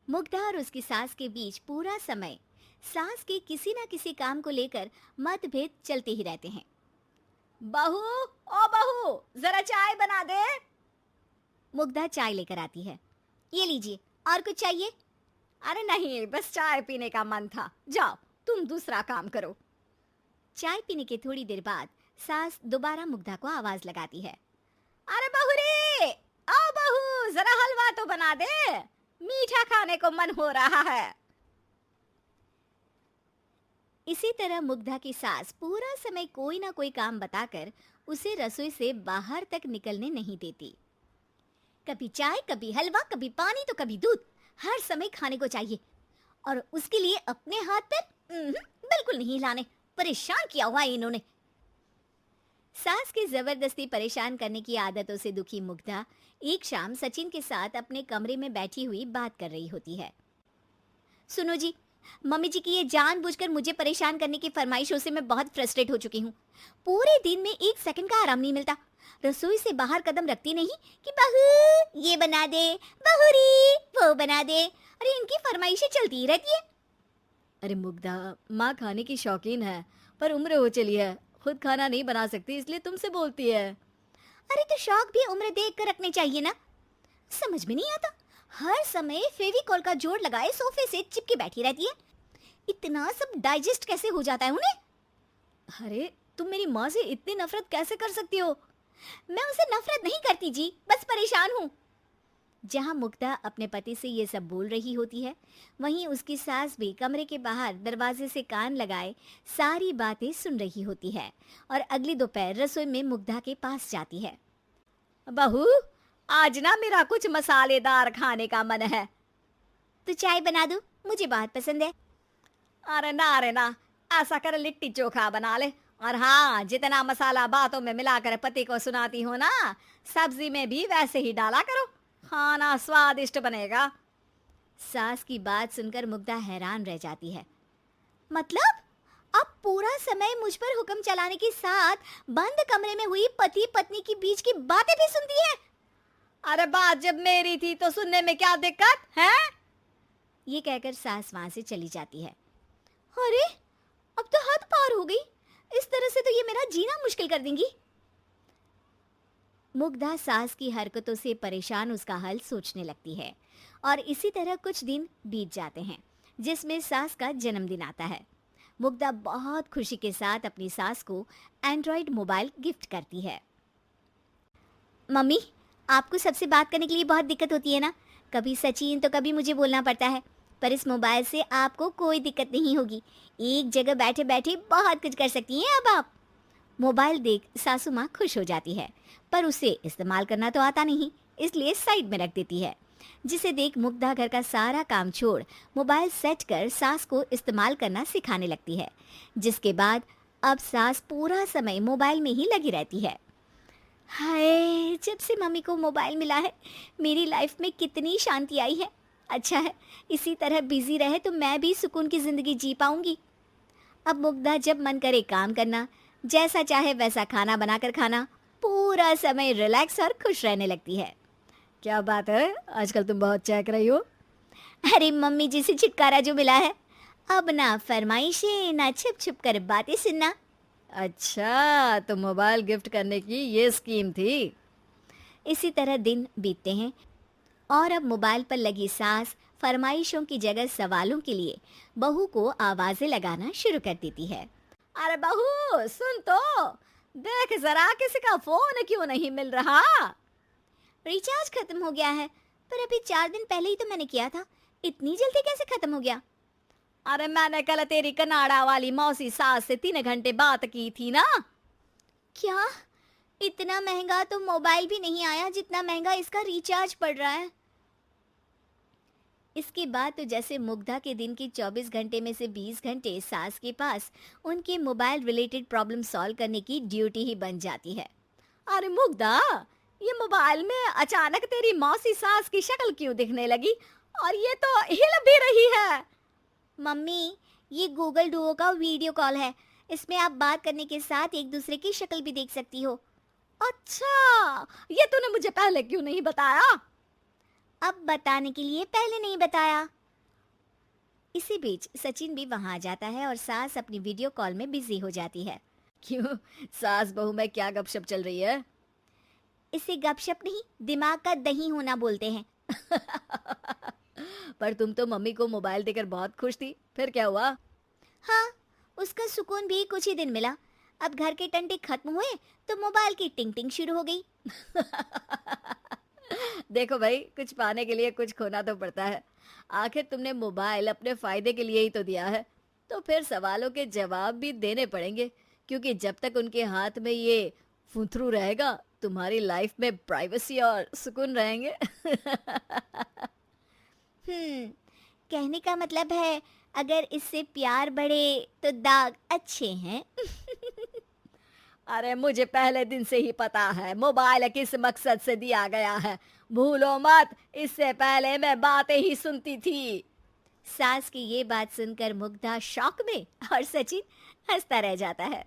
मुग्धा और उसकी सास के बीच पूरा समय सास के किसी न किसी काम को लेकर मतभेद चलते ही रहते हैं। बहू, ओ बहू, जरा चाय बना दे। मुग्धा चाय लेकर आती है। ये लीजिए, और कुछ चाहिए? अरे नहीं, बस चाय पीने का मन था। जाओ, तुम दूसरा काम करो। चाय पीने के थोड़ी देर बाद सास दोबारा मुग्धा को आवाज लगाती है। अरे बहू रे, आओ बहू, जरा हलवा तो बना दे, मीठा खाने को मन हो रहा है। इसी तरह मुग्धा की सास पूरा समय कोई ना कोई काम बताकर उसे रसोई से बाहर तक निकलने नहीं देती। कभी चाय, कभी हलवा, कभी पानी तो कभी दूध, हर समय खाने को चाहिए। और उसके लिए अपने हाथ पैर बिल्कुल नहीं हिलाने। परेशान किया हुआ है इन्होंने। सास की जबरदस्ती परेशान करने की आदतों से दुखी मुग्धा एक शाम सचिन के साथ अपने कमरे में बैठी हुई बात कर रही होती है। सुनो जी, मम्मी जी की ये जानबूझकर मुझे परेशान करने की फरमाइशों से मैं बहुत फ्रस्ट्रेट हो चुकी हूँ। पूरे दिन में एक सेकंड का आराम नहीं मिलता। रसोई से बाहर कदम रखती नहीं कि बहू ये बना दे, बहू री वो बना दे। अरे इनकी फरमाइशें चलती ही रहती है। अरे मुग्धा, माँ खाने की शौकीन है, पर उम्र हो चली है, खुद खाना नहीं बना सकती, इसलिए तुमसे बोलती है। अरे तो शौक भी उम्र देख कर रखने चाहिए ना। समझ में नहीं आता, हर समय फेविकॉल का जोड़ लगाए सोफे से चिपके बैठी रहती है। इतना सब डाइजेस्ट कैसे हो जाता है उन्हें? अरे तुम मेरी माँ से इतनी नफरत कैसे कर सकती हो? मैं उसे नफरत नहीं करती जी, बस परेशान हूँ। जहाँ मुग्धा अपने पति से ये सब बोल रही होती है, वहीं उसकी सास भी कमरे के बाहर दरवाजे से कान लगाए सारी बातें सुन रही होती है और अगली दोपहर रसोई में मुग्धा के पास जाती है। बहू, आज ना मेरा कुछ मसालेदार खाने का मन है। तो चाय बना दूं? मुझे बहुत पसंद है। अरे ना, ऐसा कर लिट्टी चोखा बना ले। और हाँ, जितना मसाला बातों में मिलाकर पति को सुनाती हो ना, सब्जी में भी वैसे ही डाला करो, खाना स्वादिष्ट बनेगा। सास की बात सुनकर मुग्धा हैरान रह जाती है। मतलब अब पूरा समय मुझ पर हुक्म चलाने के साथ बंद कमरे में हुई पति पत्नी की बीच की बातें भी सुनती है? अरे बात जब मेरी थी तो सुनने में क्या दिक्कत है? ये कहकर सास वहां से चली जाती है। अरे अब तो हद पार हो गई, इस तरह से तो ये मेरा जीना मुश्किल कर देंगी। मुग्धा सास की हरकतों से परेशान उसका हल सोचने लगती है और इसी तरह कुछ दिन बीत जाते हैं, जिसमें सास का जन्मदिन आता है। मुग्धा बहुत खुशी के साथ अपनी सास को एंड्रॉइड मोबाइल गिफ्ट करती है। मम्मी, आपको सबसे बात करने के लिए बहुत दिक्कत होती है ना? कभी सचिन तो कभी मुझे बोलना पड़ता है, पर इस मोबाइल से आपको कोई दिक्कत नहीं होगी। एक जगह बैठे बैठे बहुत कुछ कर सकती हैं अब आप। मोबाइल देख सासू माँ खुश हो जाती है, पर उसे इस्तेमाल करना तो आता नहीं, इसलिए साइड में रख देती है। जिसे देख मुग्धा घर का सारा काम छोड़ मोबाइल सेट कर सास को इस्तेमाल करना सिखाने लगती है, जिसके बाद अब सास पूरा समय मोबाइल में ही लगी रहती है। हाय, जब से मम्मी को मोबाइल मिला है मेरी लाइफ में कितनी शांति आई है। अच्छा है, इसी तरह बिजी रहे तो मैं भी सुकून की जिंदगी जी पाऊंगी। अब मुग्धा जब मन करे काम करना, जैसा चाहे वैसा खाना बनाकर खाना, पूरा समय रिलैक्स और खुश रहने लगती है। क्या बात है, आजकल तुम बहुत चहक रही हो। अरे मम्मी जी से छुटकारा जो मिला है, अब ना फरमाइशें ना छुप छुप कर बातें सुनना। अच्छा, तो मोबाइल गिफ्ट करने की ये स्कीम थी। इसी तरह दिन बीतते हैं और अब मोबाइल पर लगी सास फरमाइशों की जगह सवालों के लिए बहू को आवाजें लगाना शुरू कर देती है। अरे बहू सुन तो, देख जरा किसी का फोन क्यों नहीं मिल रहा? रिचार्ज खत्म हो गया है, पर अभी 4 दिन पहले ही तो मैंने किया था, इतनी जल्दी कैसे खत्म हो गया? अरे मैंने कल तेरी कनाडा वाली मौसी सास से 3 घंटे बात की थी ना। क्या? इतना महंगा तो मोबाइल भी नहीं आया जितना महंगा इसका रिचार्ज पड़ रहा है। इसके बाद तो जैसे मुग्धा के दिन के 24 घंटे में से 20 घंटे सास के पास उनके मोबाइल रिलेटेड प्रॉब्लम सॉल्व करने की ड्यूटी ही बन जाती है। अरे मुग्धा, ये मोबाइल में अचानक तेरी मौसी सास की शक्ल क्यों दिखने लगी? और ये तो हिल भी रही है। मम्मी, ये गूगल डुओ का वीडियो कॉल है, इसमें आप बात करने के साथ एक दूसरे की शक्ल भी देख सकती हो। अच्छा, ये तूने मुझे पहले क्यों नहीं बताया? अब बताने के लिए पहले नहीं बताया। इसी बीच सचिन भी वहां आ जाता है और सास अपनी वीडियो कॉल में बिजी हो जाती है। क्यों, सास बहू में क्या गपशप चल रही है? इसे गपशप नहीं, दिमाग का दही होना बोलते हैं। पर तुम तो मम्मी को मोबाइल देकर बहुत खुश थी, फिर क्या हुआ? हाँ, उसका सुकून भी कुछ ही दिन मिला। अब घर के टंटे खत्म हुए तो मोबाइल की टिंग टिंग शुरू हो गई। देखो भाई, कुछ पाने के लिए कुछ खोना तो पड़ता है। आखिर तुमने मोबाइल अपने फायदे के लिए ही तो दिया है, तो फिर सवालों के जवाब भी देने पड़ेंगे, क्योंकि जब तक उनके हाथ में ये फुंथरू रहेगा, तुम्हारी लाइफ में प्राइवेसी और सुकून रहेंगे। कहने का मतलब है अगर इससे प्यार बढ़े तो दाग अच्छे हैं। अरे मुझे पहले दिन से ही पता है मोबाइल किस मकसद से दिया गया है। भूलो मत, इससे पहले मैं बातें ही सुनती थी। सास की ये बात सुनकर मुग्धा शॉक में और सचिन हंसता रह जाता है।